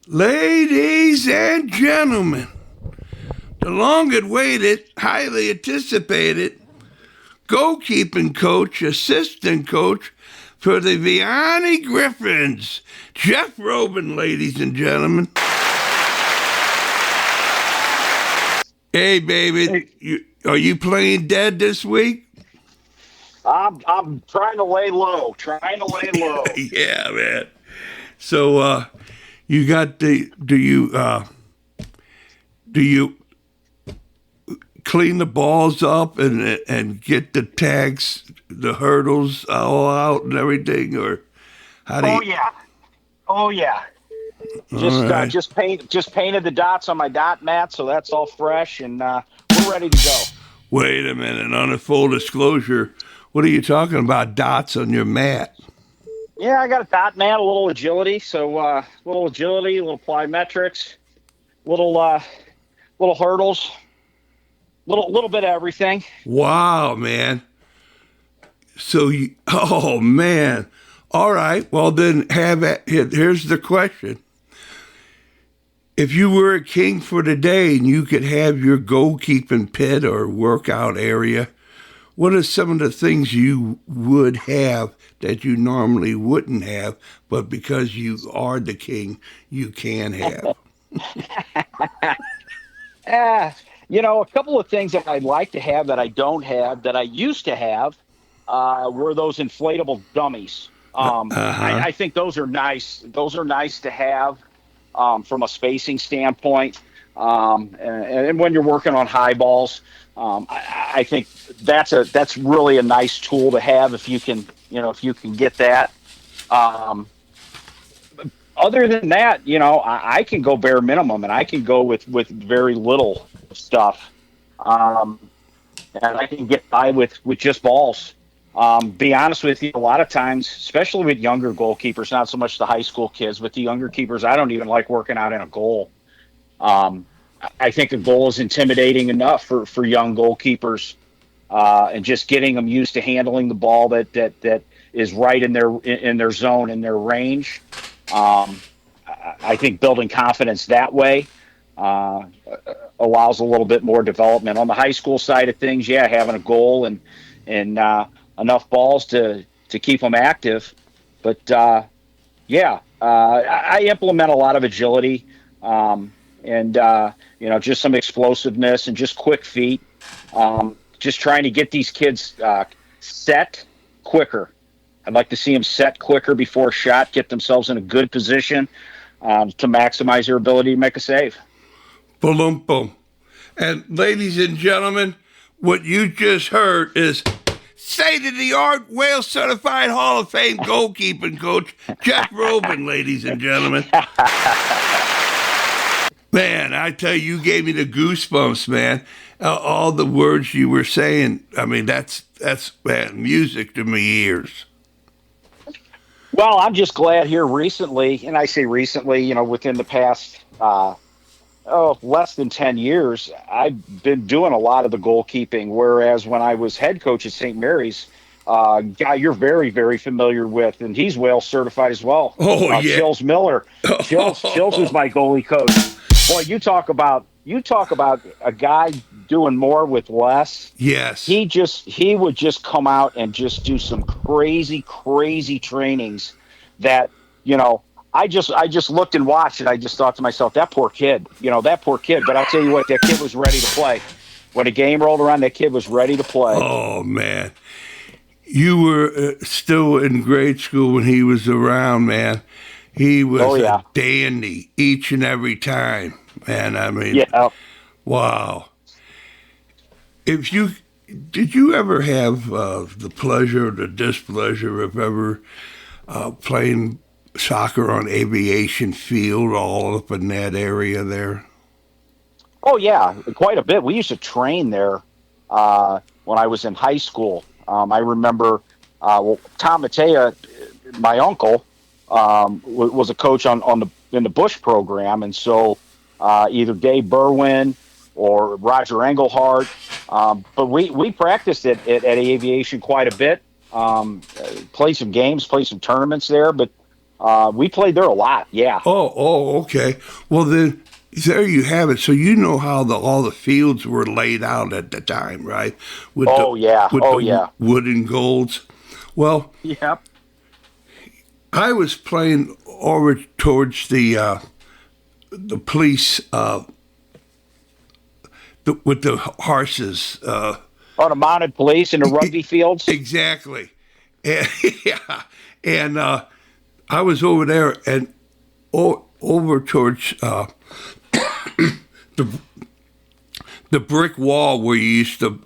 Ladies and gentlemen, the long-awaited, highly anticipated goalkeeping coach, assistant coach for the Vianney Griffins, Jeff Robben, ladies and gentlemen. Hey, baby, are you playing dead this week? I'm trying to lay low. Yeah, man. So, you got the? Do you clean the balls up and get the tags, the hurdles all out and everything, or how do Oh you? yeah, oh yeah. All right. Just painted the dots on my dot mat, so that's all fresh, and we're ready to go. Wait a minute. On a full disclosure, what are you talking about? Dots on your mat? Yeah, I got a dot mat, a little agility, so little agility, little plyometrics, little little hurdles, little bit of everything. Wow, man. So you, oh man. All right. Well, then here's the question. If you were a king for the day and you could have your goalkeeping pit or workout area, what are some of the things you would have that you normally wouldn't have, but because you are the king, you can have? Ah, a couple of things that I'd like to have that I don't have that I used to have were those inflatable dummies. Uh-huh. I think those are nice. Those are nice to have from a spacing standpoint. And when you're working on high balls, I think that's really a nice tool to have if you can, if you can get that. Um, Other than that, I can go bare minimum and I can go with very little stuff. Um, and I can get by with just balls. Be honest with you, a lot of times, especially with younger goalkeepers, not so much the high school kids, but the younger keepers, I don't even like working out in a goal. Um, I think a goal is intimidating enough for young goalkeepers, and just getting them used to handling the ball that is right in their zone, in their range. Um, I think building confidence that way uh, allows a little bit more development. On the high school side of things, yeah, having a goal and enough balls to keep them active. But yeah, I implement a lot of agility, and just some explosiveness and just quick feet. Just trying to get these kids set quicker. I'd like to see them set quicker before a shot, get themselves in a good position to maximize their ability to make a save. Boom, boom. And ladies and gentlemen, what you just heard is state-of-the-art, Wales-certified Hall of Fame goalkeeping coach Jeff Robben, ladies and gentlemen. Man, I tell you, you gave me the goosebumps, man. All the words you were saying, I mean, that's man, music to my ears. Well, I'm just glad here recently, and I say recently, within the past less than 10 years, I've been doing a lot of the goalkeeping. Whereas when I was head coach at St. Mary's, guy you're very, very familiar with, and he's Wales certified as well. Oh, yeah. Chills Miller. Chills was my goalie coach. Boy, you talk about a guy doing more with less. Yes. He would just come out and just do some crazy trainings that, I just looked and watched and I just thought to myself, that poor kid. But I'll tell you what, that kid was ready to play. When a game rolled around, that kid was ready to play. Oh, man. You were still in grade school when he was around, man. He was Oh yeah. a dandy each and every time, man. I mean, Yeah. wow. If you did you ever have the pleasure or the displeasure of ever playing soccer on Aviation Field, all up in that area there? Oh yeah, quite a bit. We used to train there when I was in high school. I remember, Tom Matea, my uncle, was a coach in the Bush program, and so either Dave Berwin or Roger Engelhardt. But we practiced at Aviation quite a bit. Played some games, played some tournaments there, but We played there a lot. Yeah. Okay. Well, then there you have it. So you know how all the fields were laid out at the time, right? With Oh yeah. with Oh the yeah. wooden goals. Well, Yep. I was playing over towards the police with the horses. On the mounted police in the rugby fields. Exactly. And, yeah. And I was over there and over towards the the brick wall where you used to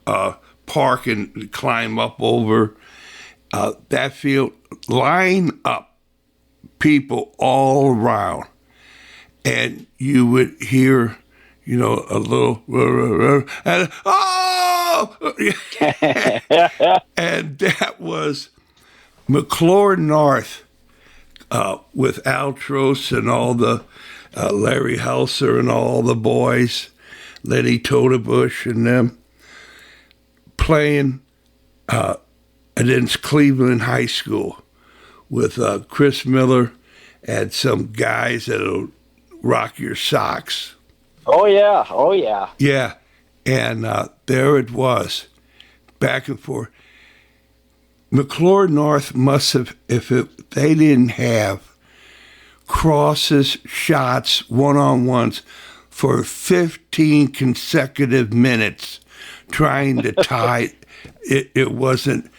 park and climb up over that field. Line up people all around, and you would hear, a little, and and that was McClure North with Altros and all the Larry Helser and all the boys, Lenny Totebush and them playing against Cleveland High School with Chris Miller and some guys that'll rock your socks. Oh yeah. Oh yeah. Yeah, and there it was, back and forth. McClure North must have, they didn't have crosses, shots, one-on-ones for 15 consecutive minutes trying to tie. It wasn't,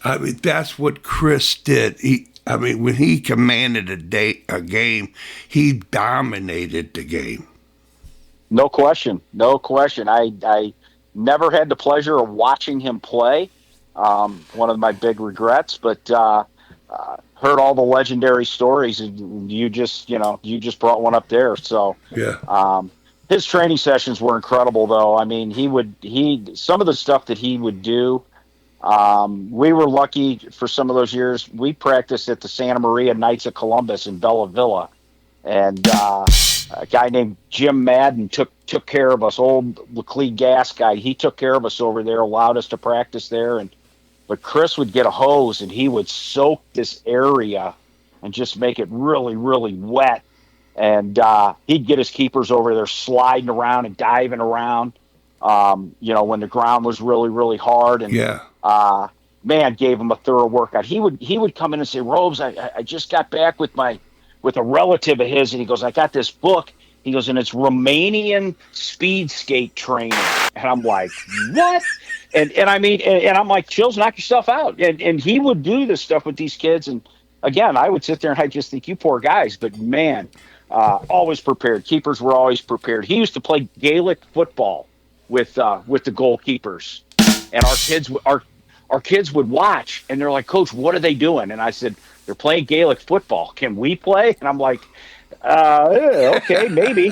I mean, that's what Chris did. When he commanded a game, he dominated the game. No question. No question. I never had the pleasure of watching him play. One of my big regrets, but heard all the legendary stories. And you just brought one up there. So yeah. His training sessions were incredible, though. I mean, some of the stuff that he would do. We were lucky for some of those years. We practiced at the Santa Maria Knights of Columbus in Bella Villa, and a guy named Jim Madden took care of us. Old Laclede Gas guy. He took care of us over there, allowed us to practice there. But Chris would get a hose and he would soak this area and just make it really, really wet. And he'd get his keepers over there sliding around and diving around. When the ground was really, really hard. And yeah. Man gave him a thorough workout. He would come in and say, "Robes, I just got back with a relative of his," and he goes, "I got this book." He goes, "And it's Romanian speed skate training." And I'm like, "What?" And I'm like, "Chills, knock yourself out." And he would do this stuff with these kids. And again, I would sit there and I just think, you poor guys. But man, always prepared. Keepers were always prepared. He used to play Gaelic football with the goalkeepers, and our kids would watch, and they're like, "Coach, what are they doing?" And I said, "They're playing Gaelic football. Can we play?" And I'm like, "Okay, maybe."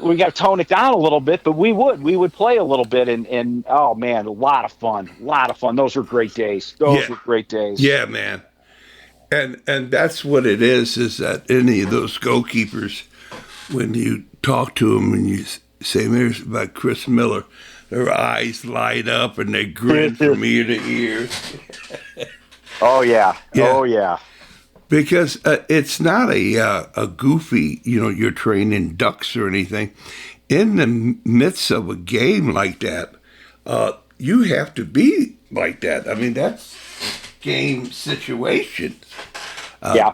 We got to tone it down a little bit, but we would play a little bit, and oh man, a lot of fun. Those were great days. Were great days. Yeah, man. And that's what it is that any of those goalkeepers, when you talk to them and you say, "There's about Chris Miller," their eyes light up and they grin from ear to ear. Oh yeah. Oh yeah. Because it's not a goofy, you're training ducks or anything. In the midst of a game like that, you have to be like that. I mean, that's game situation. Yeah.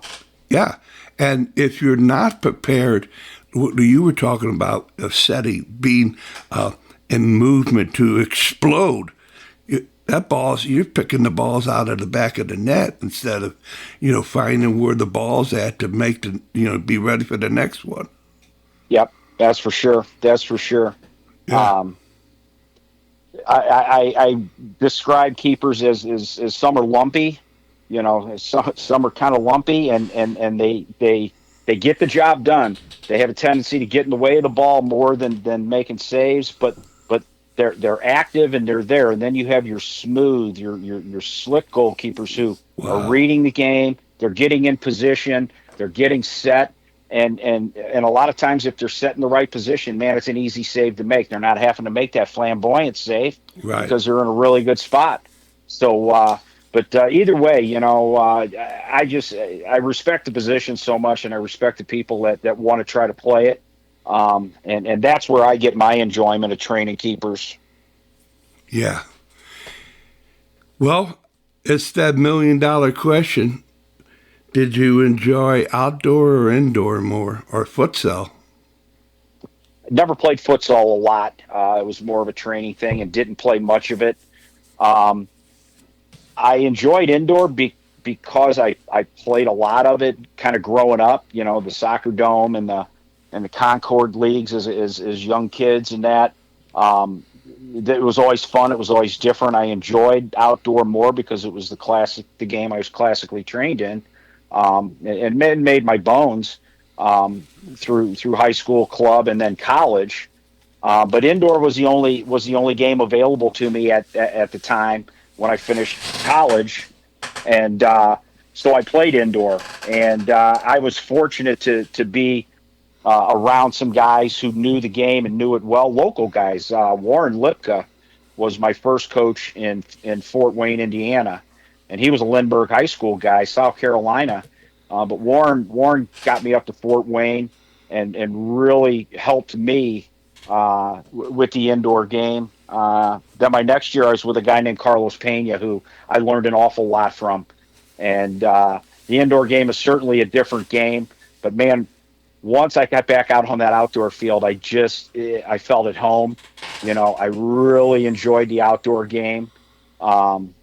Yeah. And if you're not prepared, what you were talking about, SETI being in movement to explode, you're picking the balls out of the back of the net instead of, finding where the ball's at to make be ready for the next one. Yep, that's for sure. Yeah. I describe keepers as some are lumpy, some are kind of lumpy, and they get the job done. They have a tendency to get in the way of the ball more than making saves, but they're active and they're there. And then you have your smooth, your slick goalkeepers who are reading the game. They're getting in position. They're getting set. And a lot of times, if they're set in the right position, man, it's an easy save to make. They're not having to make that flamboyant save because they're in a really good spot. So But either way, I respect the position so much, and I respect the people that want to try to play it. And that's where I get my enjoyment of training keepers. Yeah. Well, it's that $1 million question. Did you enjoy outdoor or indoor more, or futsal? Never played futsal a lot. It was more of a training thing, and didn't play much of it. Um, I enjoyed indoor because I played a lot of it kind of growing up, the soccer dome and the Concord leagues as young kids and that. It was always fun. It was always different. I enjoyed outdoor more because it was the game I was classically trained in. And made my bones through high school, club, and then college. But indoor was the only game available to me at the time when I finished college, and so I played indoor. And I was fortunate to be around some guys who knew the game and knew it well. Local guys. Warren Lipka was my first coach in Fort Wayne, Indiana, and he was a Lindbergh High School guy, South Carolina. But Warren got me up to Fort Wayne and really helped me with the indoor game. Then my next year, I was with a guy named Carlos Pena, who I learned an awful lot from. And the indoor game is certainly a different game. But man, once I got back out on that outdoor field, I felt at home. I really enjoyed the outdoor game. Um,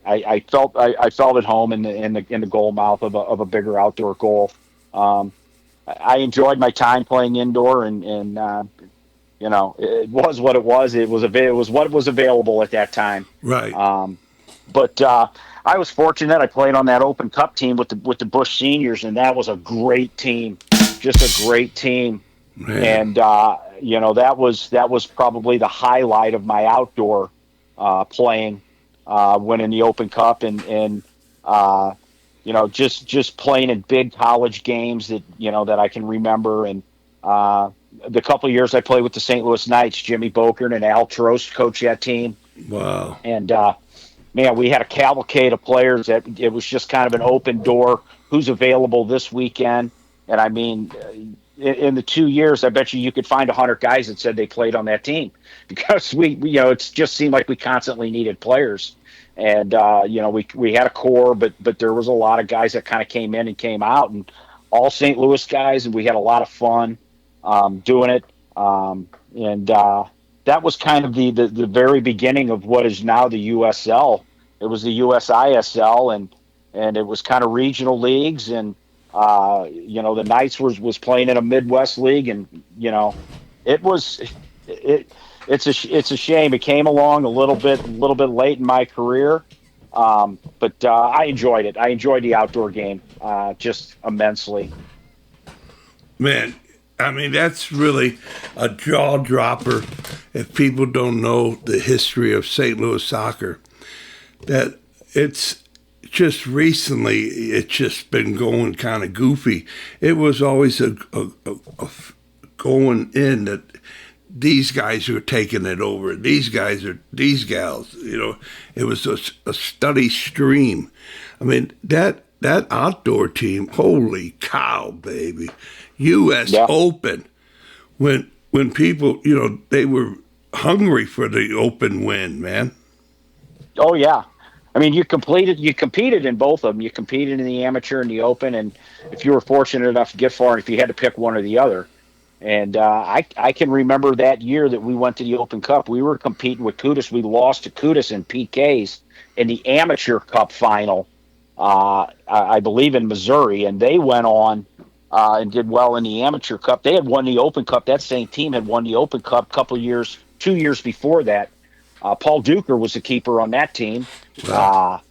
I felt at home in the goal mouth of a bigger outdoor goal. Um, I enjoyed my time playing indoor, and it was what it was. It was what was available at that time. Right. But I was fortunate. I played on that Open Cup team with the Bush Seniors, and that was a great team, just a great team. Man. And that was probably the highlight of my outdoor playing, winning the Open Cup and just playing in big college games that I can remember. And the couple of years I played with the St. Louis Knights, Jimmy Bokern and Al Trost coached that team. Wow. And man, we had a cavalcade of players that it was just kind of an open door. Who's available this weekend? And I mean, in the 2 years, I bet you could find 100 guys that said they played on that team because we it just seemed like we constantly needed players. And we had a core, but there was a lot of guys that kind of came in and came out, and all St. Louis guys, and we had a lot of fun doing it. And that was kind of the very beginning of what is now the USL. It was the USISL, and it was kind of regional leagues, and the Knights was playing in a Midwest league, and it's a shame it came along a little bit late in my career, but I enjoyed it. I enjoyed the outdoor game just immensely. Man, I mean, that's really a jaw dropper if people don't know the history of St. Louis soccer. That it's just recently, it's just been going kind of goofy. It was always a going in that these guys are taking it over. These guys are these gals. It was a steady stream. I mean, that outdoor team, holy cow, baby. U.S. Yeah. Open, when people, they were hungry for the Open win, man. Oh yeah, I mean you competed in both of them. You competed in the amateur and the Open, and if you were fortunate enough to get far, and if you had to pick one or the other. And I can remember that year that we went to the Open Cup. We were competing with Kudus. We lost to Kudus in PKs in the Amateur Cup final, I believe in Missouri, and they went on and did well in the Amateur Cup. They had won the Open Cup. That same team had won the Open Cup a 2 years before that. Paul Duker was the keeper on that team. Wow.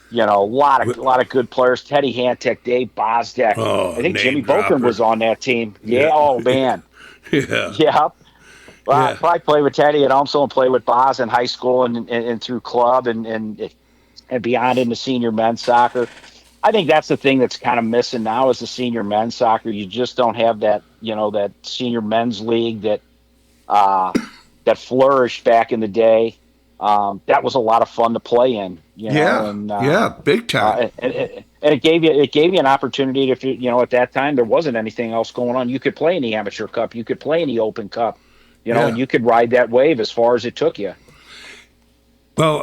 A lot of good players. Teddy Hantek, Dave Bosdek. Oh, I think Jimmy dropper. Bokern was on that team. Yeah. Yeah. Oh man. Yeah. Yeah. Well, Yeah. I probably played with Teddy at Umsel and played with Boz in high school and through club and beyond into senior men's soccer. I think that's the thing that's kind of missing now is the senior men's soccer. You just don't have that, that senior men's league that flourished back in the day. that was a lot of fun to play in, Yeah, and yeah, big time. it gave you an opportunity to, at that time there wasn't anything else going on. You could play in the Amateur Cup, you could play in the Open Cup, and Yeah. you could ride that wave as far as it took you. Well,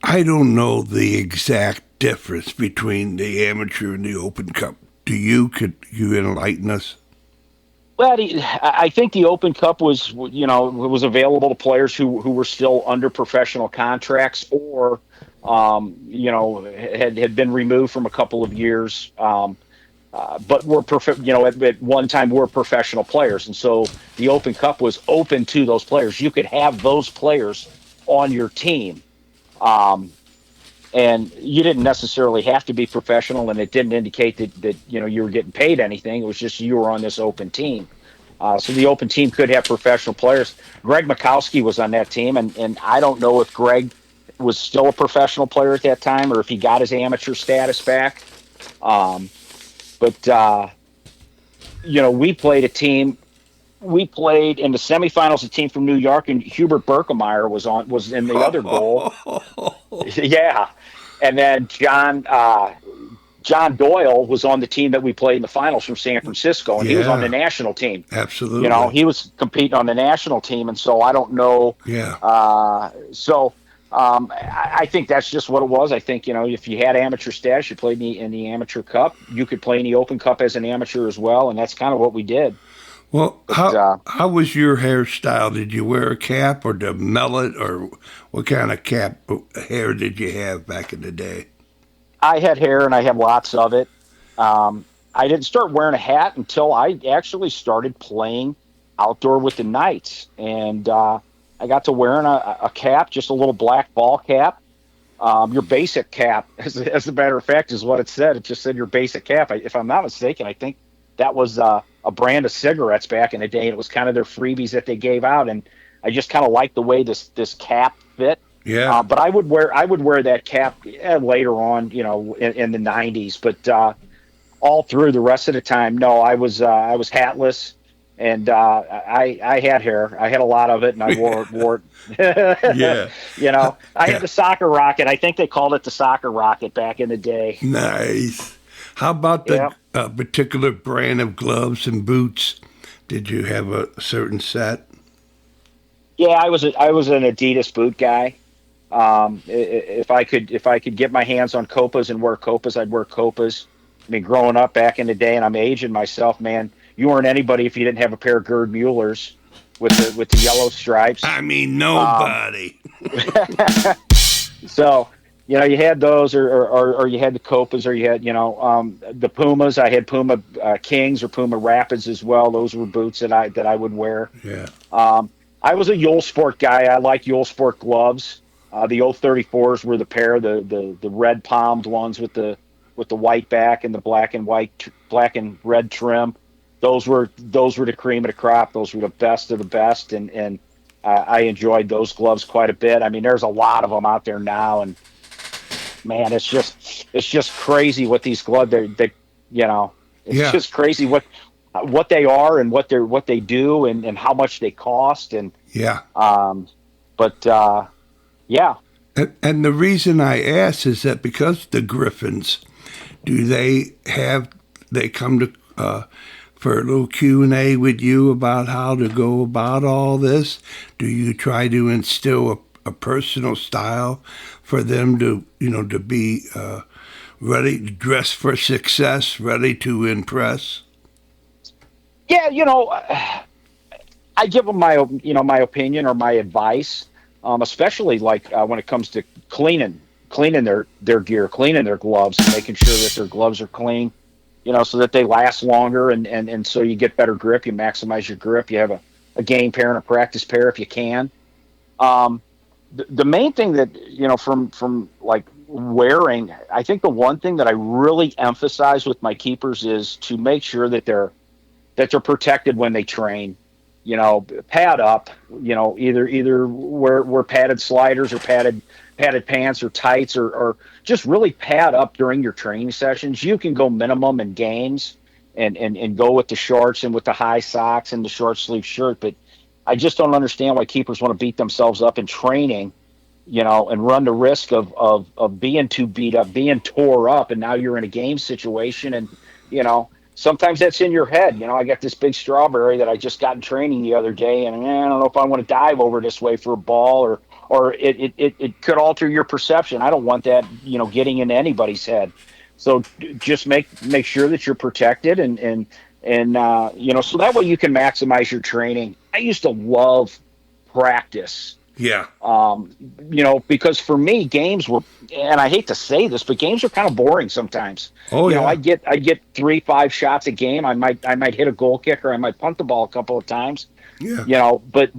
I don't know the exact difference between the amateur and the Open Cup. Do you? Could you enlighten us? Well, I think the Open Cup was available to players who were still under professional contracts or, had been removed from a couple of years, but at one time were professional players, and so the Open Cup was open to those players. You could have those players on your team. Um, and you didn't necessarily have to be professional, and it didn't indicate that you were getting paid anything. It was just you were on this open team. So the open team could have professional players. Greg Mikowski was on that team, and I don't know if Greg was still a professional player at that time or if he got his amateur status back. Um, but we played a team. We played in the semifinals. A team from New York, and Hubert Berkemeyer was in the other goal. Yeah, and then John Doyle was on the team that we played in the finals from San Francisco, and he was on the Yeah, national team. absolutely. He was competing on the national team, and so I don't know. Yeah, I think that's just what it was. I think if you had amateur status, you played in the Amateur Cup. You could play in the Open Cup as an amateur as well, and that's kind of what we did. well, But how was your hairstyle? Did you wear a cap or the mullet, or what kind of cap hair did you have back in the day? I had hair, and I had lots of it. I didn't start wearing a hat until I actually started playing outdoor with the Knights, and I got to wearing a cap, just a little black ball cap. Your basic cap, as a matter of fact, is what it said. It just said your basic cap. If I'm not mistaken, I think that was a brand of cigarettes back in the day, and it was kind of their freebies that they gave out. And I just kind of liked the way this cap fit. Yeah, But I would wear that cap later on, in the '90s. But all through the rest of the time, no, I was hatless, and I had hair. I had a lot of it, and I wore it. yeah, I had yeah. the soccer rocket. I think they called it the soccer rocket back in the day. Nice. How about the Yeah. particular brand of gloves and boots? Did you have a certain set? Yeah, I was an Adidas boot guy. If I could get my hands on Copas and wear Copas, I'd wear Copas. I mean, growing up back in the day, and I'm aging myself, man. You weren't anybody if you didn't have a pair of Gerd Muellers with the yellow stripes. I mean, Um, nobody. so you had those, or you had the Copas, or you had the Pumas. I had Puma Kings or Puma Rapids as well. Those were boots that I would wear. Yeah, I was a Yule Sport guy. I like Yule Sport gloves. The 034s were the pair, the red palmed ones with the white back and the black and red trim. Those were the cream of the crop. Those were the best of the best, and I enjoyed those gloves quite a bit. I mean, there's a lot of them out there now, and man, it's just crazy what these gloves it's yeah, just crazy what they are and what they do and how much they cost and yeah. but yeah. And the reason I ask is that because the Griffins, do they come to for a little Q&A with you about how to go about all this? Do you try to instill a personal style for them to be ready to dress for success, ready to impress? Yeah, I give them my opinion or my advice, especially like when it comes to cleaning their gear, cleaning their gloves, and making sure that their gloves are clean, so that they last longer, and so you get better grip, you maximize your grip, you have a game pair and a practice pair if you can. The main thing that from like wearing, I think the one thing that I really emphasize with my keepers is to make sure that they're protected when they train. Pad up. Either wear padded sliders or padded pants or tights, or just really pad up during your training sessions. You can go minimum in games and go with the shorts and with the high socks and the short sleeve shirt, but I just don't understand why keepers want to beat themselves up in training, and run the risk of being too beat up, being tore up, and now you're in a game situation, and sometimes that's in your head. I got this big strawberry that I just got in training the other day, and I don't know if I want to dive over this way for a ball, or it could alter your perception. I don't want that, getting into anybody's head. So just make sure that you're protected, and so that way you can maximize your training. I used to love practice. Yeah. Because for me, games were, and I hate to say this, but games are kind of boring sometimes. Oh, yeah. I get 3-5 shots a game. I might hit a goal kick, or I might punt the ball a couple of times. Yeah. But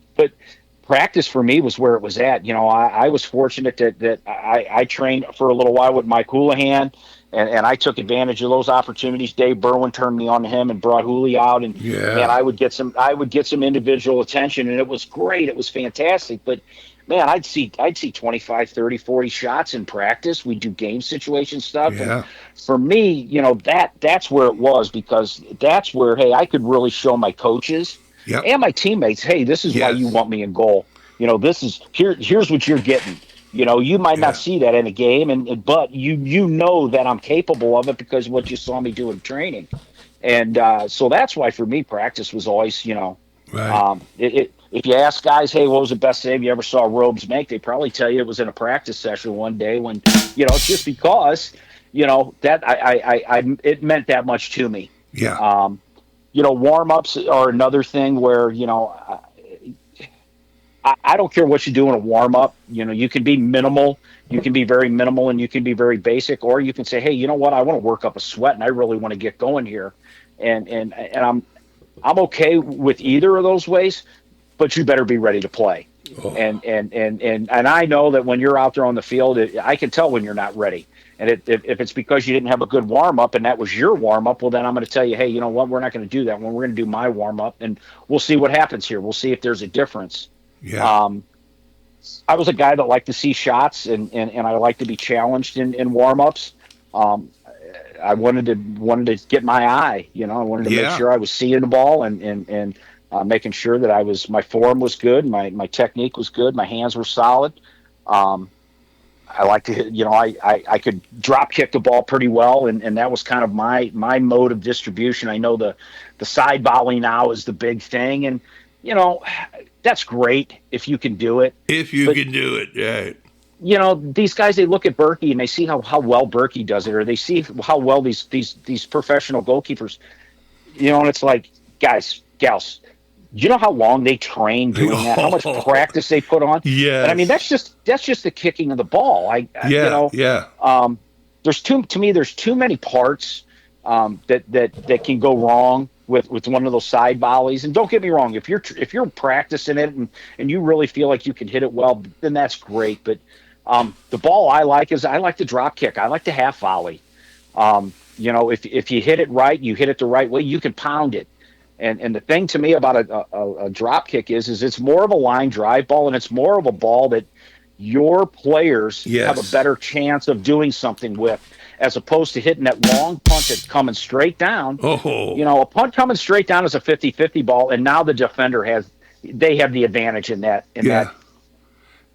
practice for me was where it was at. I was fortunate that I trained for a little while with Mike Houlihan, and I took advantage of those opportunities. Dave Berwin turned me on to him and brought Hooley out, and I would get some individual attention, and it was great. It was fantastic. But man, I'd see 25, 30, 40 shots in practice. We do game situation stuff. Yeah. And for me, that's where it was, because that's where, hey, I could really show my coaches and my teammates, hey, this is why you want me in goal. This is here's what you're getting. You might not see that in a game, but you know that I'm capable of it because of what you saw me do in training. And so that's why for me, practice was always, right. If you ask guys, hey, what was the best save you ever saw Robes make? They probably tell you it was in a practice session one day when, just because, that it meant that much to me. Yeah. Warm-ups are another thing where, I don't care what you do in a warm-up. You can be minimal. You can be very minimal, and you can be very basic, or you can say, hey, you know what? I want to work up a sweat, and I really want to get going here. And I'm okay with either of those ways, but you better be ready to play. Oh. And I know that when you're out there on the field, I can tell when you're not ready. And if it's because you didn't have a good warm-up and that was your warm-up, well, then I'm going to tell you, hey, you know what? We're not going to do that. We're going to do my warm-up, and we'll see what happens here. We'll see if there's a difference. Yeah. I was a guy that liked to see shots, and I like to be challenged in warm-ups. I wanted to get my eye. I wanted to make sure I was seeing the ball and making sure that my form was good, my technique was good, my hands were solid. I like to hit, I could drop kick the ball pretty well, and that was kind of my mode of distribution. I know the side volley now is the big thing, and that's great if you can do it. If you can do it, yeah. These guys, they look at Berkey and they see how well Berkey does it, or they see how well these professional goalkeepers, and it's like, guys, gals, do you know how long they train doing that? How much practice they put on? Yeah. And I mean, that's just the kicking of the ball. There's too many parts that can go wrong with one of those side volleys. And don't get me wrong, if you're practicing it and you really feel like you can hit it well, then that's great. But the ball I like the drop kick. I like the half volley. If you hit it right, you hit it the right way, you can pound it. And the thing to me about a drop kick is it's more of a line drive ball, and it's more of a ball that your players have a better chance of doing something with, as opposed to hitting that long punt that's coming straight down. A punt coming straight down is a 50-50 ball, and now the defender have the advantage in that. And that's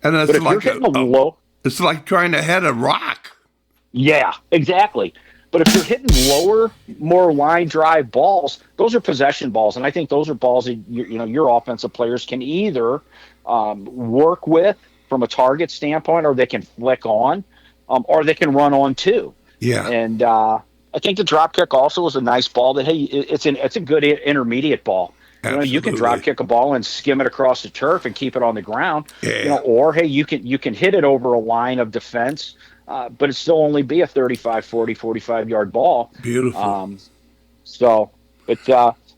but if you're hitting low, it's like trying to hit a rock. Yeah, exactly. But if you're hitting lower, more line drive balls, those are possession balls, and I think those are balls that your offensive players can either work with from a target standpoint, or they can flick on, or they can run on too. Yeah. And I think the drop kick also is a nice ball that, hey, it's a good intermediate ball. You can drop kick a ball and skim it across the turf and keep it on the ground. Yeah. Or hey, you can hit it over a line of defense. But it still only be a 35, 40, 45-yard ball. Beautiful.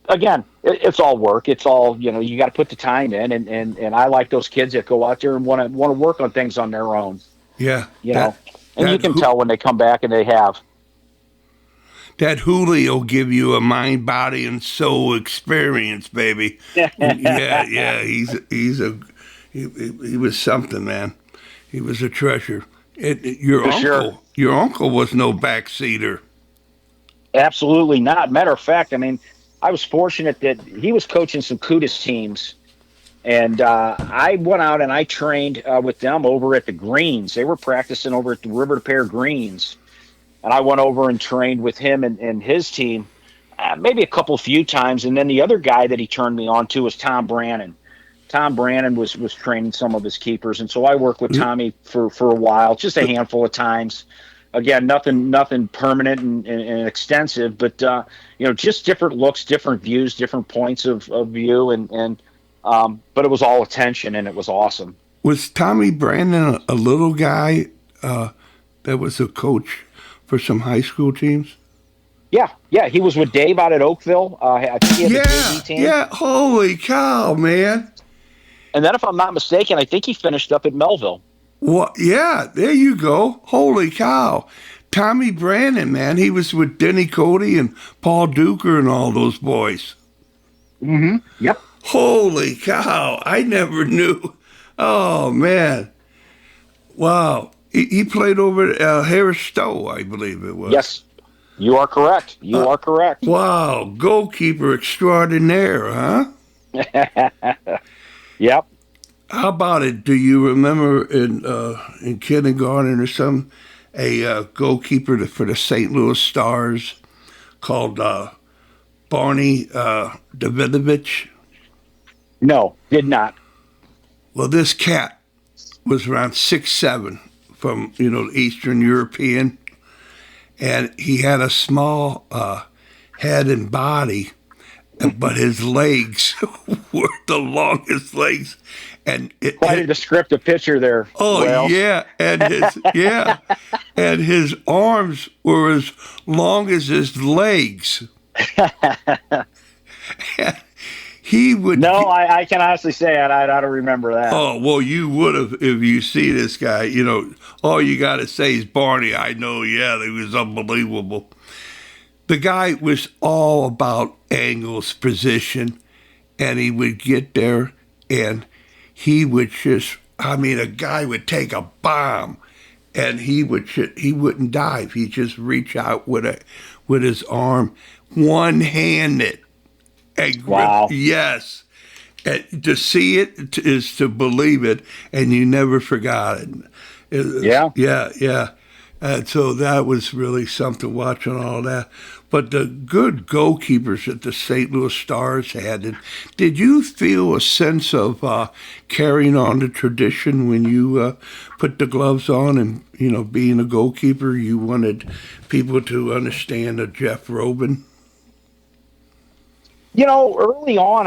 Again, it's all work. It's all, you got to put the time in, and I like those kids that go out there and want to work on things on their own. Yeah. You can tell when they come back, and they have. That Julio will give you a mind, body, and soul experience, baby. Yeah. He was something, man. He was a treasure. Your uncle was no backseater. Absolutely not. Matter of fact, I mean, I was fortunate that he was coaching some Kudus teams And I went out and I trained with them over at the Greens. They were practicing over at the River to Pear Greens, and I went over and trained with him and his team, maybe a few times. And then the other guy that he turned me on to was Tom Brannon. Tom Brannon was training some of his keepers, and so I worked with Tommy for a while, just a handful of times. Again, nothing permanent and extensive, but just different looks, different views, different points of view, but it was all attention, and it was awesome. Was Tommy Brandon a little guy that was a coach for some high school teams? Yeah, he was with Dave out at Oakville. I think he had the JV team. Yeah, holy cow, man. And then, if I'm not mistaken, I think he finished up at Melville. Well, yeah, there you go. Holy cow. Tommy Brandon, man, he was with Denny Cody and Paul Duker and all those boys. Mm-hmm. Yep. Holy cow, I never knew. Oh, man. Wow. He played over at Harris Stowe, I believe it was. Yes, you are correct. You are correct. Wow, goalkeeper extraordinaire, huh? Yep. How about it? Do you remember in kindergarten or something, a goalkeeper for the St. Louis Stars called Barney Davidovich? No, did not. Well, this cat was around 6'7", from Eastern European, and he had a small head and body, but his legs were the longest legs. And quite a descriptive picture there. Oh, Wales. yeah, and his arms were as long as his legs. He would. No, I can honestly say I don't remember that. Oh, well, you would have if you see this guy. All you got to say is Barney. I know, yeah, he was unbelievable. The guy was all about angles, position, and he would get there and he would a guy would take a bomb and he wouldn't dive. He'd just reach out with his arm, one-handed. And wow. Yes. And to see it is to believe it, and you never forgot it. Yeah. And so that was really something, watching all that. But the good goalkeepers that the St. Louis Stars had, and did you feel a sense of carrying on the tradition when you put the gloves on and, being a goalkeeper, you wanted people to understand a Jeff Robben? Early on,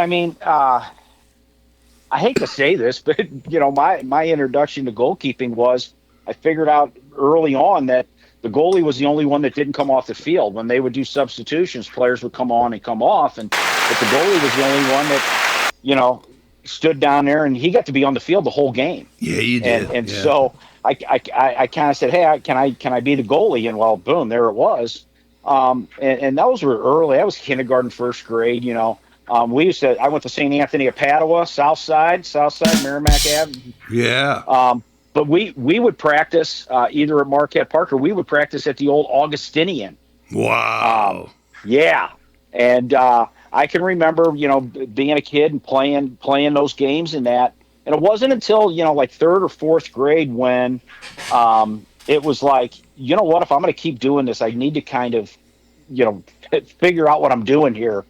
I hate to say this, but, my introduction to goalkeeping was I figured out early on that the goalie was the only one that didn't come off the field. When they would do substitutions, players would come on and come off, but the goalie was the only one that, stood down there, and he got to be on the field the whole game. Yeah, you did. And so I kind of said, hey, can I be the goalie? And well, boom, there it was. And those were early. That was kindergarten, first grade. I went to St. Anthony of Padua, South Side, Merrimack Ave. Yeah. But we would practice either at Marquette Park or we would practice at the old Augustinian. Wow. Yeah. And I can remember, being a kid and playing those games and that. And it wasn't until, like third or fourth grade when it was like, you know what, if I'm going to keep doing this, I need to kind of, figure out what I'm doing here.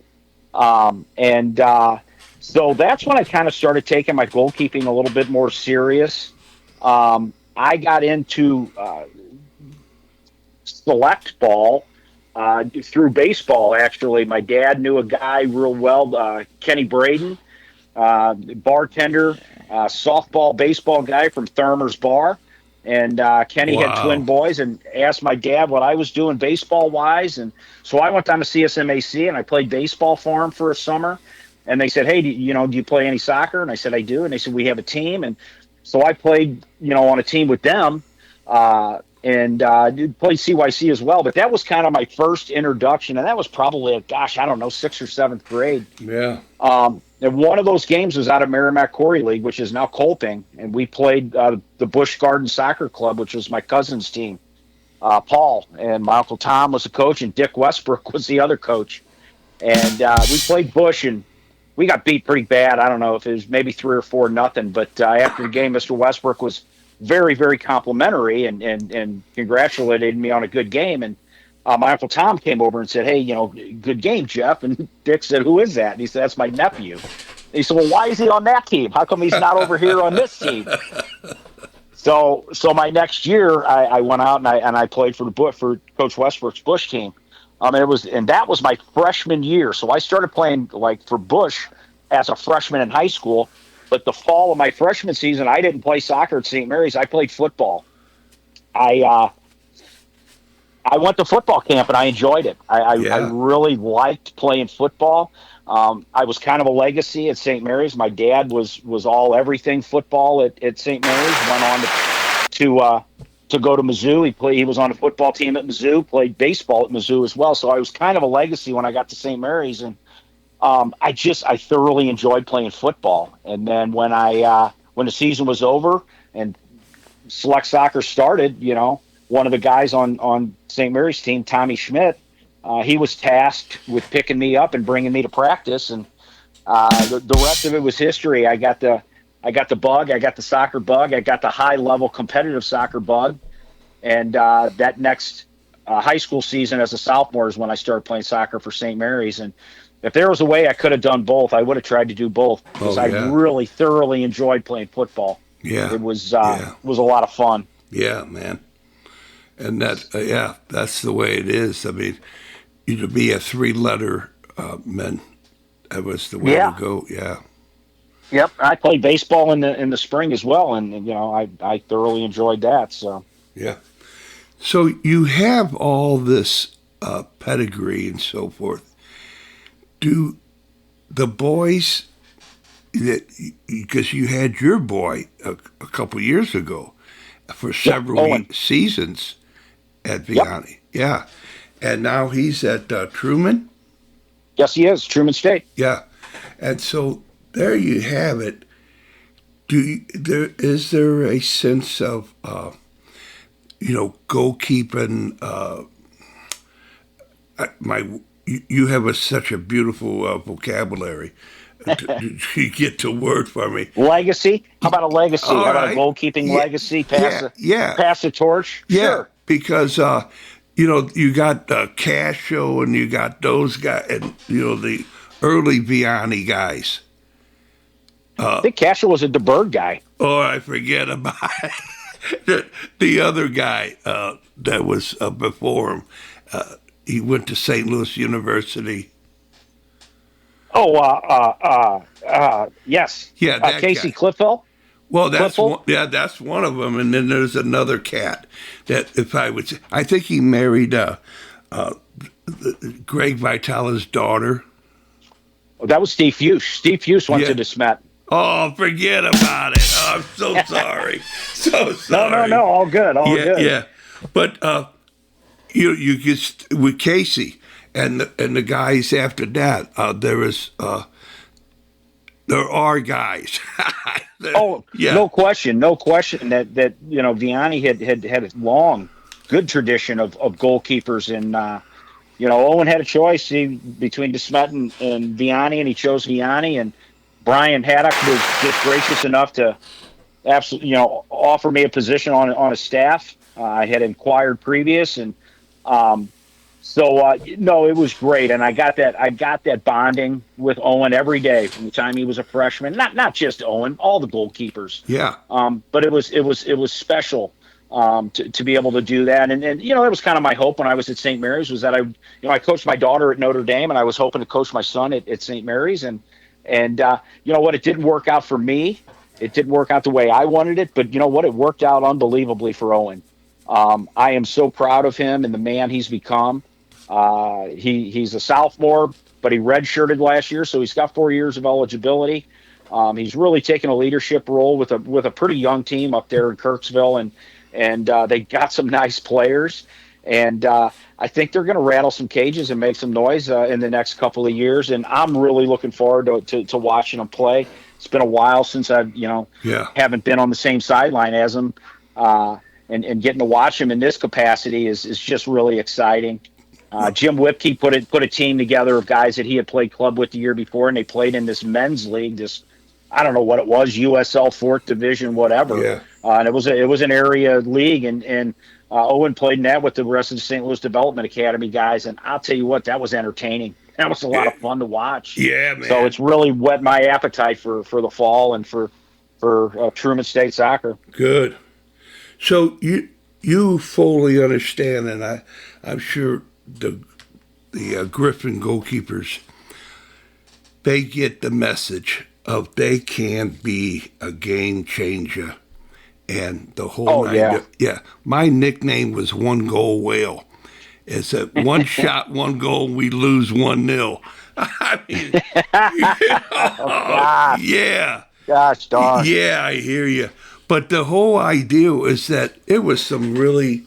So that's when I kind of started taking my goalkeeping a little bit more serious. I got into select ball through baseball, actually. My dad knew a guy real well, Kenny Braden, bartender, softball, baseball guy from Thermer's Bar. And Kenny had twin boys and asked my dad what I was doing baseball-wise. And so I went down to CSMAC, and I played baseball for him for a summer. And they said, hey, do you play any soccer? And I said, I do. And they said, we have a team. And so I played, on a team with them and did play CYC as well. But that was kind of my first introduction. And that was probably, sixth or seventh grade. Yeah. And one of those games was out of Merrimack Quarry League, which is now Colping. And we played the Busch Garden Soccer Club, which was my cousin's team, Paul. And my Uncle Tom was the coach, and Dick Westbrook was the other coach. And we played Busch, and we got beat pretty bad. I don't know if it was maybe 3 or 4-0, but after the game, Mr. Westbrook was very, very complimentary and congratulated me on a good game. And my Uncle Tom came over and said, "Hey, good game, Jeff." And Dick said, "Who is that?" And he said, "That's my nephew." And he said, "Well, why is he on that team? How come he's not over here on this team?" So my next year, I went out and I played for Coach Westbrook's Bush team. And that was my freshman year. So I started playing for Bush as a freshman in high school. But the fall of my freshman season, I didn't play soccer at St. Mary's. I played football. I went to football camp and I enjoyed it. I really liked playing football. I was kind of a legacy at St. Mary's. My dad was all everything football at St. Mary's. Went on to go to Mizzou. He was on a football team at Mizzou. Played baseball at Mizzou as well. So I was kind of a legacy when I got to St. Mary's, and I thoroughly enjoyed playing football. And then when the season was over and select soccer started, one of the guys on St. Mary's team, Tommy Schmidt, he was tasked with picking me up and bringing me to practice, and the rest of it was history. I got the bug. I got the soccer bug. I got the high-level competitive soccer bug, and that next high school season as a sophomore is when I started playing soccer for St. Mary's. And if there was a way I could have done both, I would have tried to do both because I really thoroughly enjoyed playing football. Yeah, it was a lot of fun. Yeah, man, and that's the way it is. I mean, to be a 3-letter man, that was the way to go. Yeah. Yep, I played baseball in the spring as well, and I thoroughly enjoyed that. So yeah, so you have all this pedigree and so forth. Do the boys because you had your boy a couple years ago for several seasons at Vianney, and now he's at Truman. Yes, he is Truman State. Yeah, and so. There you have it. Is there a sense of, goalkeeping? You have such a beautiful vocabulary. You get to word for me. Legacy? How about a legacy? How about a goalkeeping legacy? Pass the torch? Yeah, sure. Because, you got Cascio and you got those guys and, the early Vianney guys. I think Cascio was a DeBerg guy. Oh, I forget about it. the other guy that was before him. He went to St. Louis University. Oh, yes. Yeah, that Casey guy. Cliffel. Well, that's one of them, and then there's another cat that, if I would say, I think he married Greg Vitala's daughter. Oh, that was Steve Fuse. Steve Fuse went to DeSmet. Oh, forget about it. Oh, I'm so sorry. So sorry. No. All good. All good. Yeah. But you get with Casey and the guys after that. There are guys. No question that Vianney had a long, good tradition of goalkeepers, and Owen had a choice between DeSmet and Vianney, and he chose Vianney. And Brian Haddock was just gracious enough to absolutely, offer me a position on a staff. I had inquired previous, and it was great. And I got that bonding with Owen every day from the time he was a freshman. Not just Owen, all the goalkeepers. Yeah. But it was special to be able to do that. And it was kind of my hope when I was at St. Mary's was that I coached my daughter at Notre Dame, and I was hoping to coach my son at St. Mary's. And it didn't work out for me. It didn't work out the way I wanted it, but it worked out unbelievably for Owen. I am so proud of him and the man he's become. He's a sophomore, but he redshirted last year, so he's got 4 years of eligibility. He's really taken a leadership role with a pretty young team up there in Kirksville, and they got some nice players. And I think they're going to rattle some cages and make some noise in the next couple of years. And I'm really looking forward to watching them play. It's been a while since I've, haven't been on the same sideline as them. And getting to watch them in this capacity is just really exciting. Jim Whipke put a team together of guys that he had played club with the year before, and they played in this men's league. This, I don't know what it was, USL Fourth Division, whatever. Yeah. And it was an area league, and Owen played in that with the rest of the St. Louis Development Academy guys. And I'll tell you what, that was entertaining. That was a lot of fun to watch. Yeah, man. So it's really whet my appetite for the fall and for Truman State soccer. Good. So you fully understand, and I'm sure the Griffin goalkeepers, they get the message of they can be a game changer, and the whole yeah. My nickname was One Goal Whale. It's a one shot, one goal, we lose 1-0. I mean, yeah. Gosh darn. Yeah, I hear you. But the whole idea is that it was some really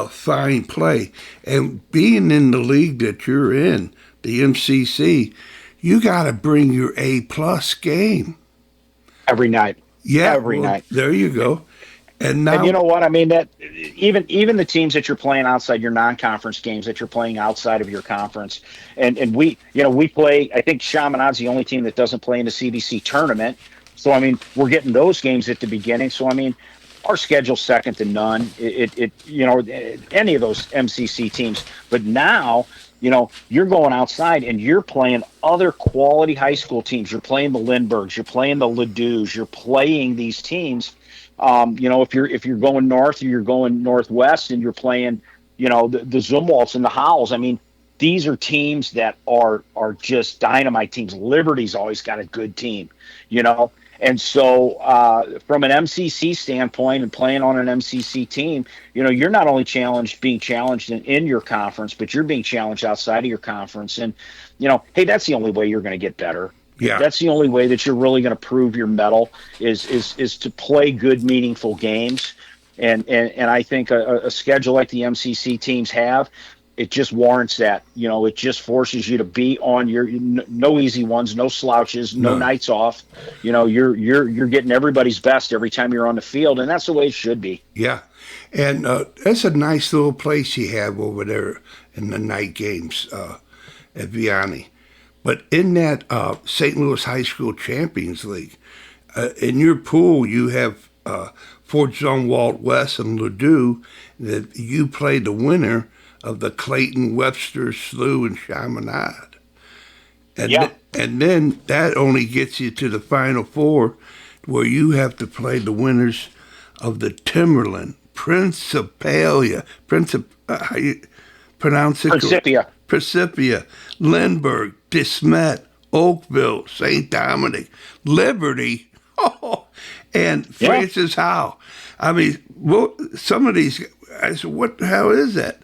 fine play. And being in the league that you're in, the MCC, you got to bring your A-plus game. Every night. Yeah. Every night. There you go. And now, and you know what? I mean, that even the teams that you're playing outside your non-conference games that you're playing outside of your conference, and we play. I think Chaminade's the only team that doesn't play in the CBC tournament. So I mean, we're getting those games at the beginning. So I mean, our schedule's second to none. Any of those MCC teams. But now, you're going outside and you're playing other quality high school teams. You're playing the Lindberghs. You're playing the Ladou's. You're playing these teams. If you're going north or you're going northwest and you're playing, the Zumwalts and the Howells, I mean, these are teams that are just dynamite teams. Liberty's always got a good team, And so from an MCC standpoint and playing on an MCC team, you're not only being challenged in your conference, but you're being challenged outside of your conference. And, hey, that's the only way you're going to get better. Yeah. That's the only way that you're really going to prove your mettle is to play good, meaningful games. And I think a schedule like the MCC teams have, it just warrants that. It just forces you to be on your no easy ones, no slouches, no nights off. You're getting everybody's best every time you're on the field, and that's the way it should be. Yeah. And that's a nice little place you have over there in the night games at Vianney. But in that St. Louis High School Champions League, in your pool you have Fort Zumwalt West and Ladue. That you play the winner of the Clayton, Webster, Slough, and Chaminade. And then that only gets you to the Final Four, where you have to play the winners of the Timberland, Principia, how you pronounce it? Principia, Lindbergh, DeSmet, Oakville, St. Dominic, Liberty, and Francis Howe. I mean, some of these, I said, what the hell is that?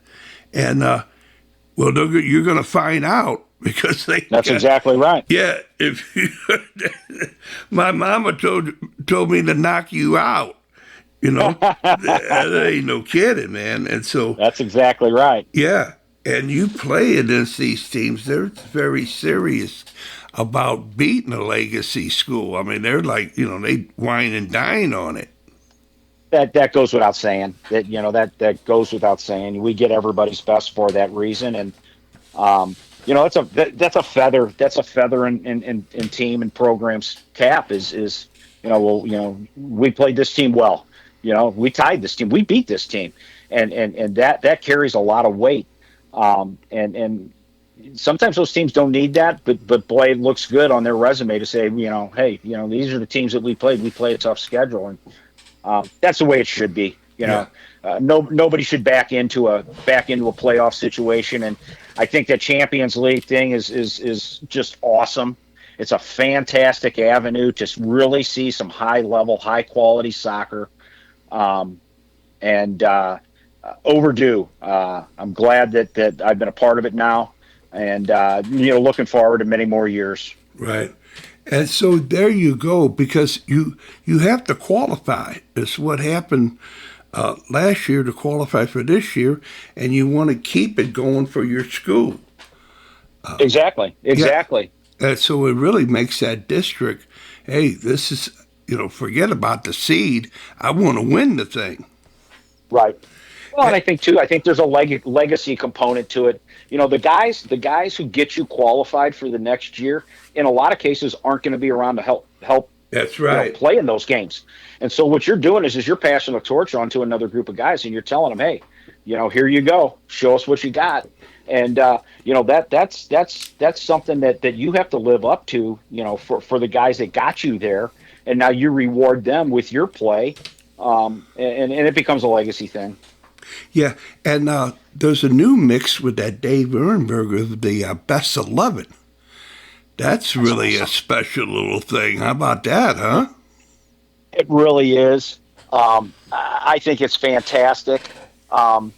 And, you're going to find out because That's exactly right. Yeah. If my mama told me to knock you out, that ain't no kidding, man. And so. That's exactly right. Yeah. And you play against these teams, they're very serious about beating a legacy school. I mean, they're like, they wine and dine on it. That goes without saying. That goes without saying. We get everybody's best for that reason, and that's a feather. That's a feather in team and programs cap. We played this team well. We tied this team. We beat this team, and that carries a lot of weight. And sometimes those teams don't need that, but boy, it looks good on their resume to say, hey, these are the teams that we played. We play a tough schedule, and that's the way it should be. Nobody should back into a playoff situation, and I think that Champions League thing is just awesome. It's a fantastic avenue to really see some high level, high quality soccer, and overdue. I'm glad that I've been a part of it now, and looking forward to many more years. Right. And so there you go, because you have to qualify. It's what happened last year to qualify for this year, and you want to keep it going for your school. Exactly. Yeah. And so it really makes that district, hey, this is, forget about the seed. I want to win the thing. Right. Well, and I think too, I think there's a legacy component to it. You know, the guys who get you qualified for the next year, in a lot of cases, aren't going to be around to help That's right. play in those games. And so what you're doing is you're passing a torch on to another group of guys, and you're telling them, hey, here you go, show us what you got. And that's something that you have to live up to, for the guys that got you there, and now you reward them with your play, and it becomes a legacy thing. Yeah, and there's a new mix with that Dave Ehrenberger, the Best 11. That's really a special little thing. How about that, huh? It really is. I think it's fantastic. And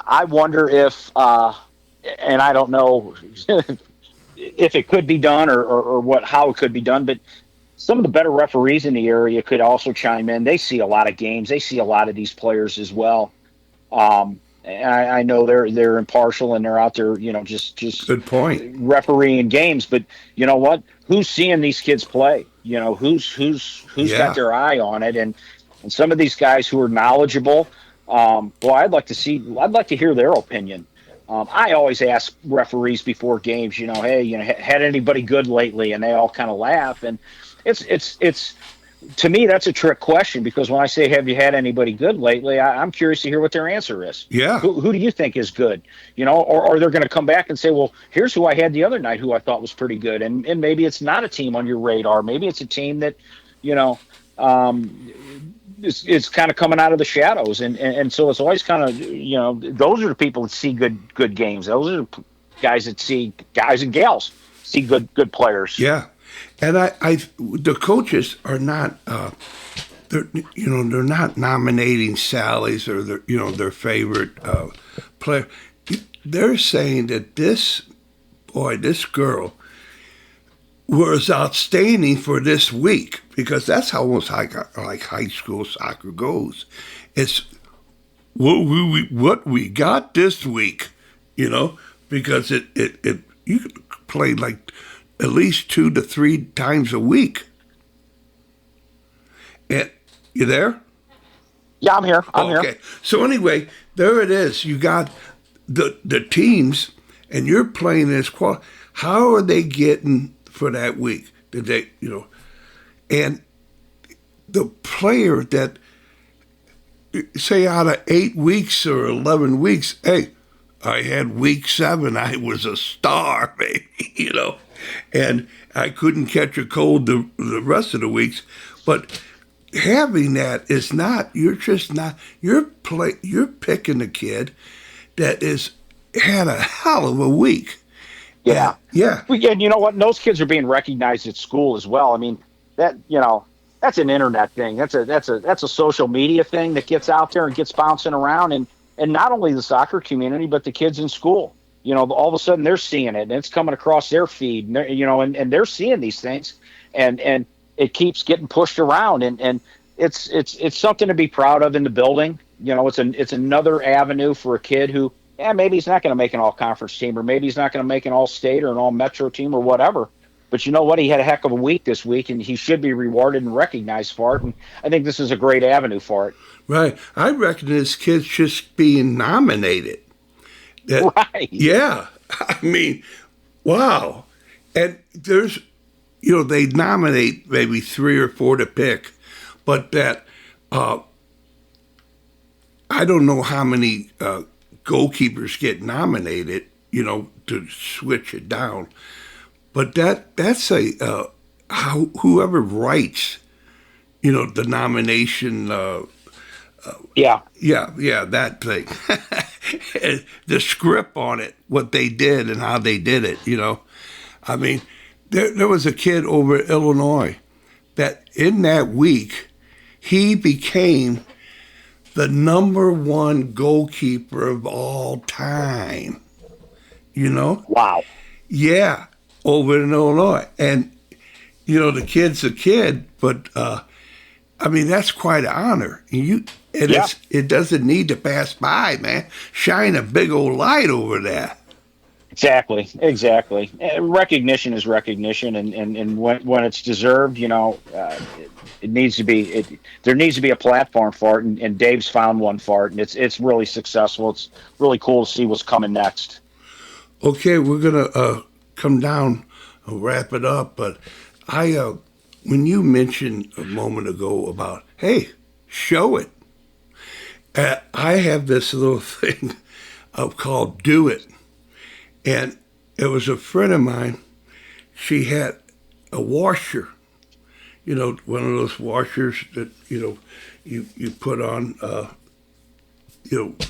I wonder if, and I don't know if it could be done or how it could be done, but some of the better referees in the area could also chime in. They see a lot of games. They see a lot of these players as well. And I know they're impartial and they're out there, just good point, refereeing games. But you know what? Who's seeing these kids play? Who's got their eye on it? And some of these guys who are knowledgeable, I'd like to hear their opinion. I always ask referees before games, hey, had anybody good lately? And they all kind of laugh. And it's to me, that's a trick question, because when I say, have you had anybody good lately? I'm curious to hear what their answer is. Yeah. Who do you think is good? Or they're going to come back and say, well, here's who I had the other night who I thought was pretty good. And maybe it's not a team on your radar. Maybe it's a team that, is kind of coming out of the shadows. And so it's always kind of, those are the people that see good games. Those are the guys and gals see good players. Yeah. And the coaches are not, they're not nominating Sally's or their favorite player. They're saying that this girl was outstanding for this week, because that's how almost like high school soccer goes. It's what we got this week, because it you could play like at least 2 to 3 times a week. And you there? Yeah, I'm here. I'm here. Okay. So anyway, there it is. You got the teams, and you're playing this how are they getting for that week? Did they, and the player that, say, out of 8 weeks or 11 weeks, hey, I had week 7, I was a star, baby, and I couldn't catch a cold the rest of the weeks. But having that is not, you're picking the kid that had a hell of a week. Yeah. Yeah. And you know what? And those kids are being recognized at school as well. I mean, that's an internet thing. That's a social media thing that gets out there and gets bouncing around. And not only the soccer community, but the kids in school. All of a sudden they're seeing it, and it's coming across their feed, and and they're seeing these things, and it keeps getting pushed around, and it's something to be proud of in the building. It's another avenue for a kid who, maybe he's not going to make an all-conference team, or maybe he's not going to make an all-state or an all-metro team or whatever. But you know what? He had a heck of a week this week, and he should be rewarded and recognized for it. And I think this is a great avenue for it. Right. I reckon this kid's just being nominated. Right. Yeah. I mean, wow. And there's, they nominate maybe 3 or 4 to pick, but that, I don't know how many goalkeepers get nominated, to switch it down. But that's whoever writes, the nomination. Yeah, that thing. The script on it, what they did and how they did it. I mean, there was a kid over in Illinois that in that week he became the #1 goalkeeper of all time. Wow. Yeah. Over in Illinois. And, the kid's a kid, but, I mean, that's quite an honor. It doesn't need to pass by, man. Shine a big old light over that. Exactly. Recognition is recognition, and when it's deserved, it needs to be. There needs to be a platform for it, and Dave's found one for it, and it's really successful. It's really cool to see what's coming next. Okay, we're gonna come down and wrap it up. But when you mentioned a moment ago about, hey, show it, I have this little thing called Do It, and it was a friend of mine. She had a washer, one of those washers that you put on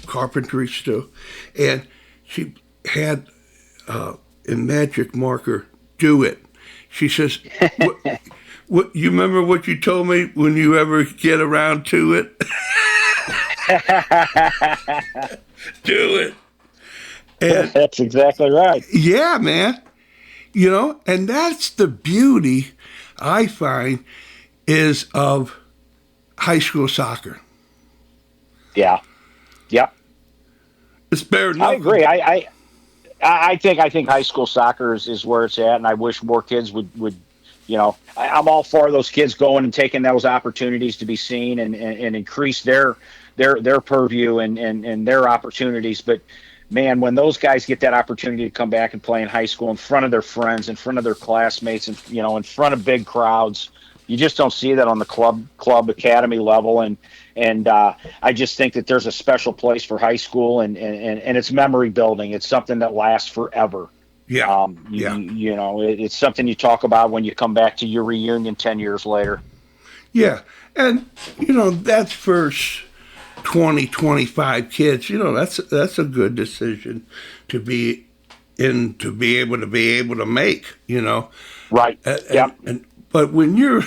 carpentry stuff, and she had in magic marker, Do It. She says, what you remember what you told me when you ever get around to it? Do it. And that's exactly right. Yeah, man. And that's the beauty I find is of high school soccer. Yeah. Yep. It's better than I agree. I think high school soccer is where it's at, and I wish more kids would I'm all for those kids going and taking those opportunities to be seen and increase their purview and their opportunities. But man, when those guys get that opportunity to come back and play in high school in front of their friends, in front of their classmates, and in front of big crowds, you just don't see that on the club academy level. And I just think that there's a special place for high school, and it's memory building. It's something that lasts forever. Yeah. It's something you talk about when you come back to your reunion 10 years later. Yeah. And, that's first 20, 25 kids. That's a good decision to be to be able to make, Right. Yeah. But when you're,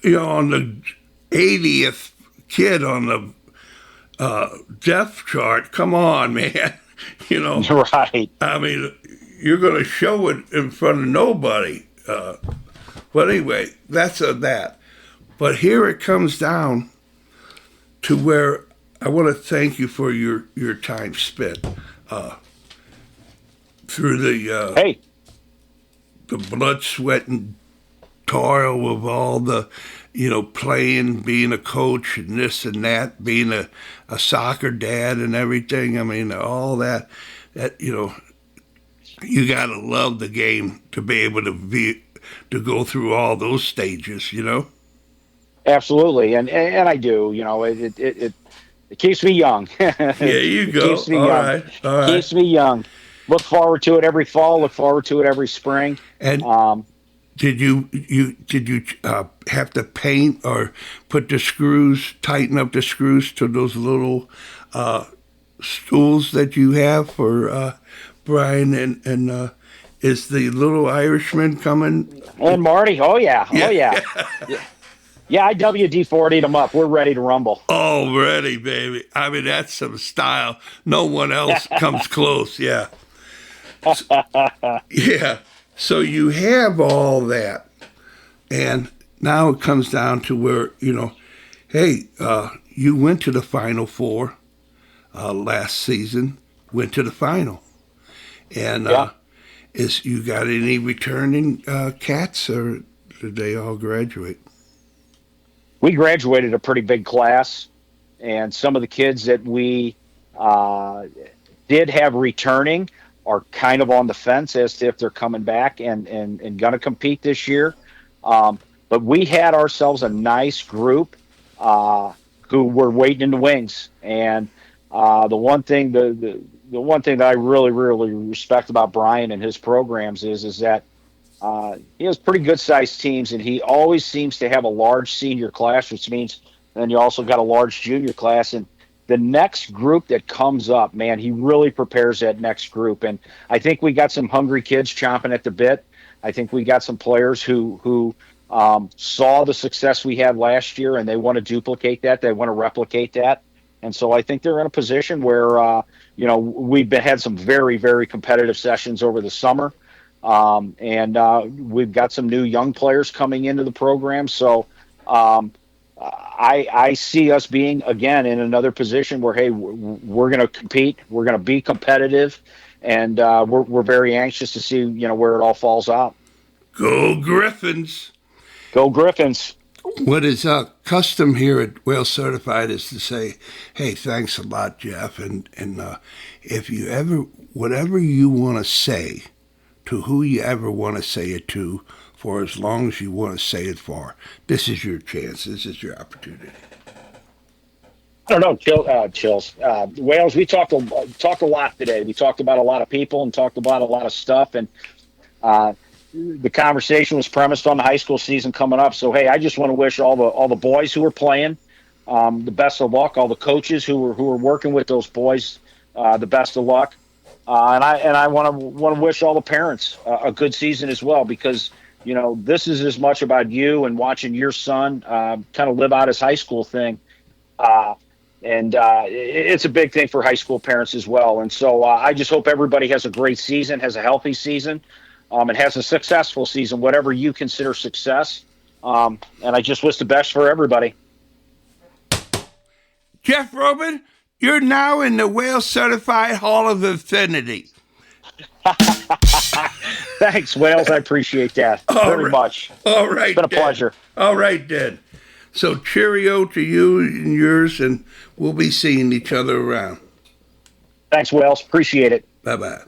on the 80th kid on the depth chart, come on, man. Right. I mean, you're going to show it in front of nobody. But anyway, that's that. But here it comes down to where I want to thank you for your time spent through the blood, sweat, and toil of all the, playing, being a coach, and this and that, being a soccer dad and everything. I mean, all that you got to love the game to be able to go through all those stages, Absolutely, and I do. It keeps me young. Yeah, you go. Keeps me all young. right. Keeps me young. Look forward to it every fall. Look forward to it every spring. And did you have to paint or put the screws, tighten up the screws to those little stools that you have for Brian and is the little Irishman coming? And Marty, oh yeah. Yeah, I WD-40'd them up. We're ready to rumble. Oh, ready, baby. I mean, that's some style. No one else comes close. Yeah. Yeah. So you have all that. And now it comes down to where, hey, you went to the Final Four last season, went to the final. And you got any returning cats, or did they all graduate? We graduated a pretty big class, and some of the kids that we did have returning are kind of on the fence as to if they're coming back and going to compete this year. But we had ourselves a nice group who were waiting in the wings. And the one thing that I really, really respect about Brian and his programs is that he has pretty good sized teams, and he always seems to have a large senior class, which means then you also got a large junior class. And the next group that comes up, man, he really prepares that next group. And I think we got some hungry kids chomping at the bit. I think we got some players who saw the success we had last year, and they want to duplicate that. They want to replicate that. And so I think they're in a position where, we've had some very, very competitive sessions over the summer. And we've got some new young players coming into the program. So I see us being, again, in another position where, hey, we're going to compete. We're going to be competitive. and we're very anxious to see where it all falls out. Go Griffins! Go Griffins! What is custom here at Whale Certified is to say, hey, thanks a lot, Jeff. And if you ever, whatever you want to say, to who you ever want to say it to, for as long as you want to say it for, this is your chance. This is your opportunity. I don't know, Chills. Wales, we talked a lot today. We talked about a lot of people and talked about a lot of stuff. And the conversation was premised on the high school season coming up. So, hey, I just want to wish all the boys who are playing the best of luck. All the coaches who are working with those boys, the best of luck. And I want to wish all the parents a good season as well, because this is as much about you and watching your son kind of live out his high school thing. And it's a big thing for high school parents as well. And so I just hope everybody has a great season, has a healthy season, and has a successful season, whatever you consider success. And I just wish the best for everybody. Jeff Robben, you're now in the Whale Certified Hall of Infinity. Thanks, Wales. I appreciate that very much. All right. It's been a pleasure. All right, then. So cheerio to you and yours, and we'll be seeing each other around. Thanks, Wales. Appreciate it. Bye-bye.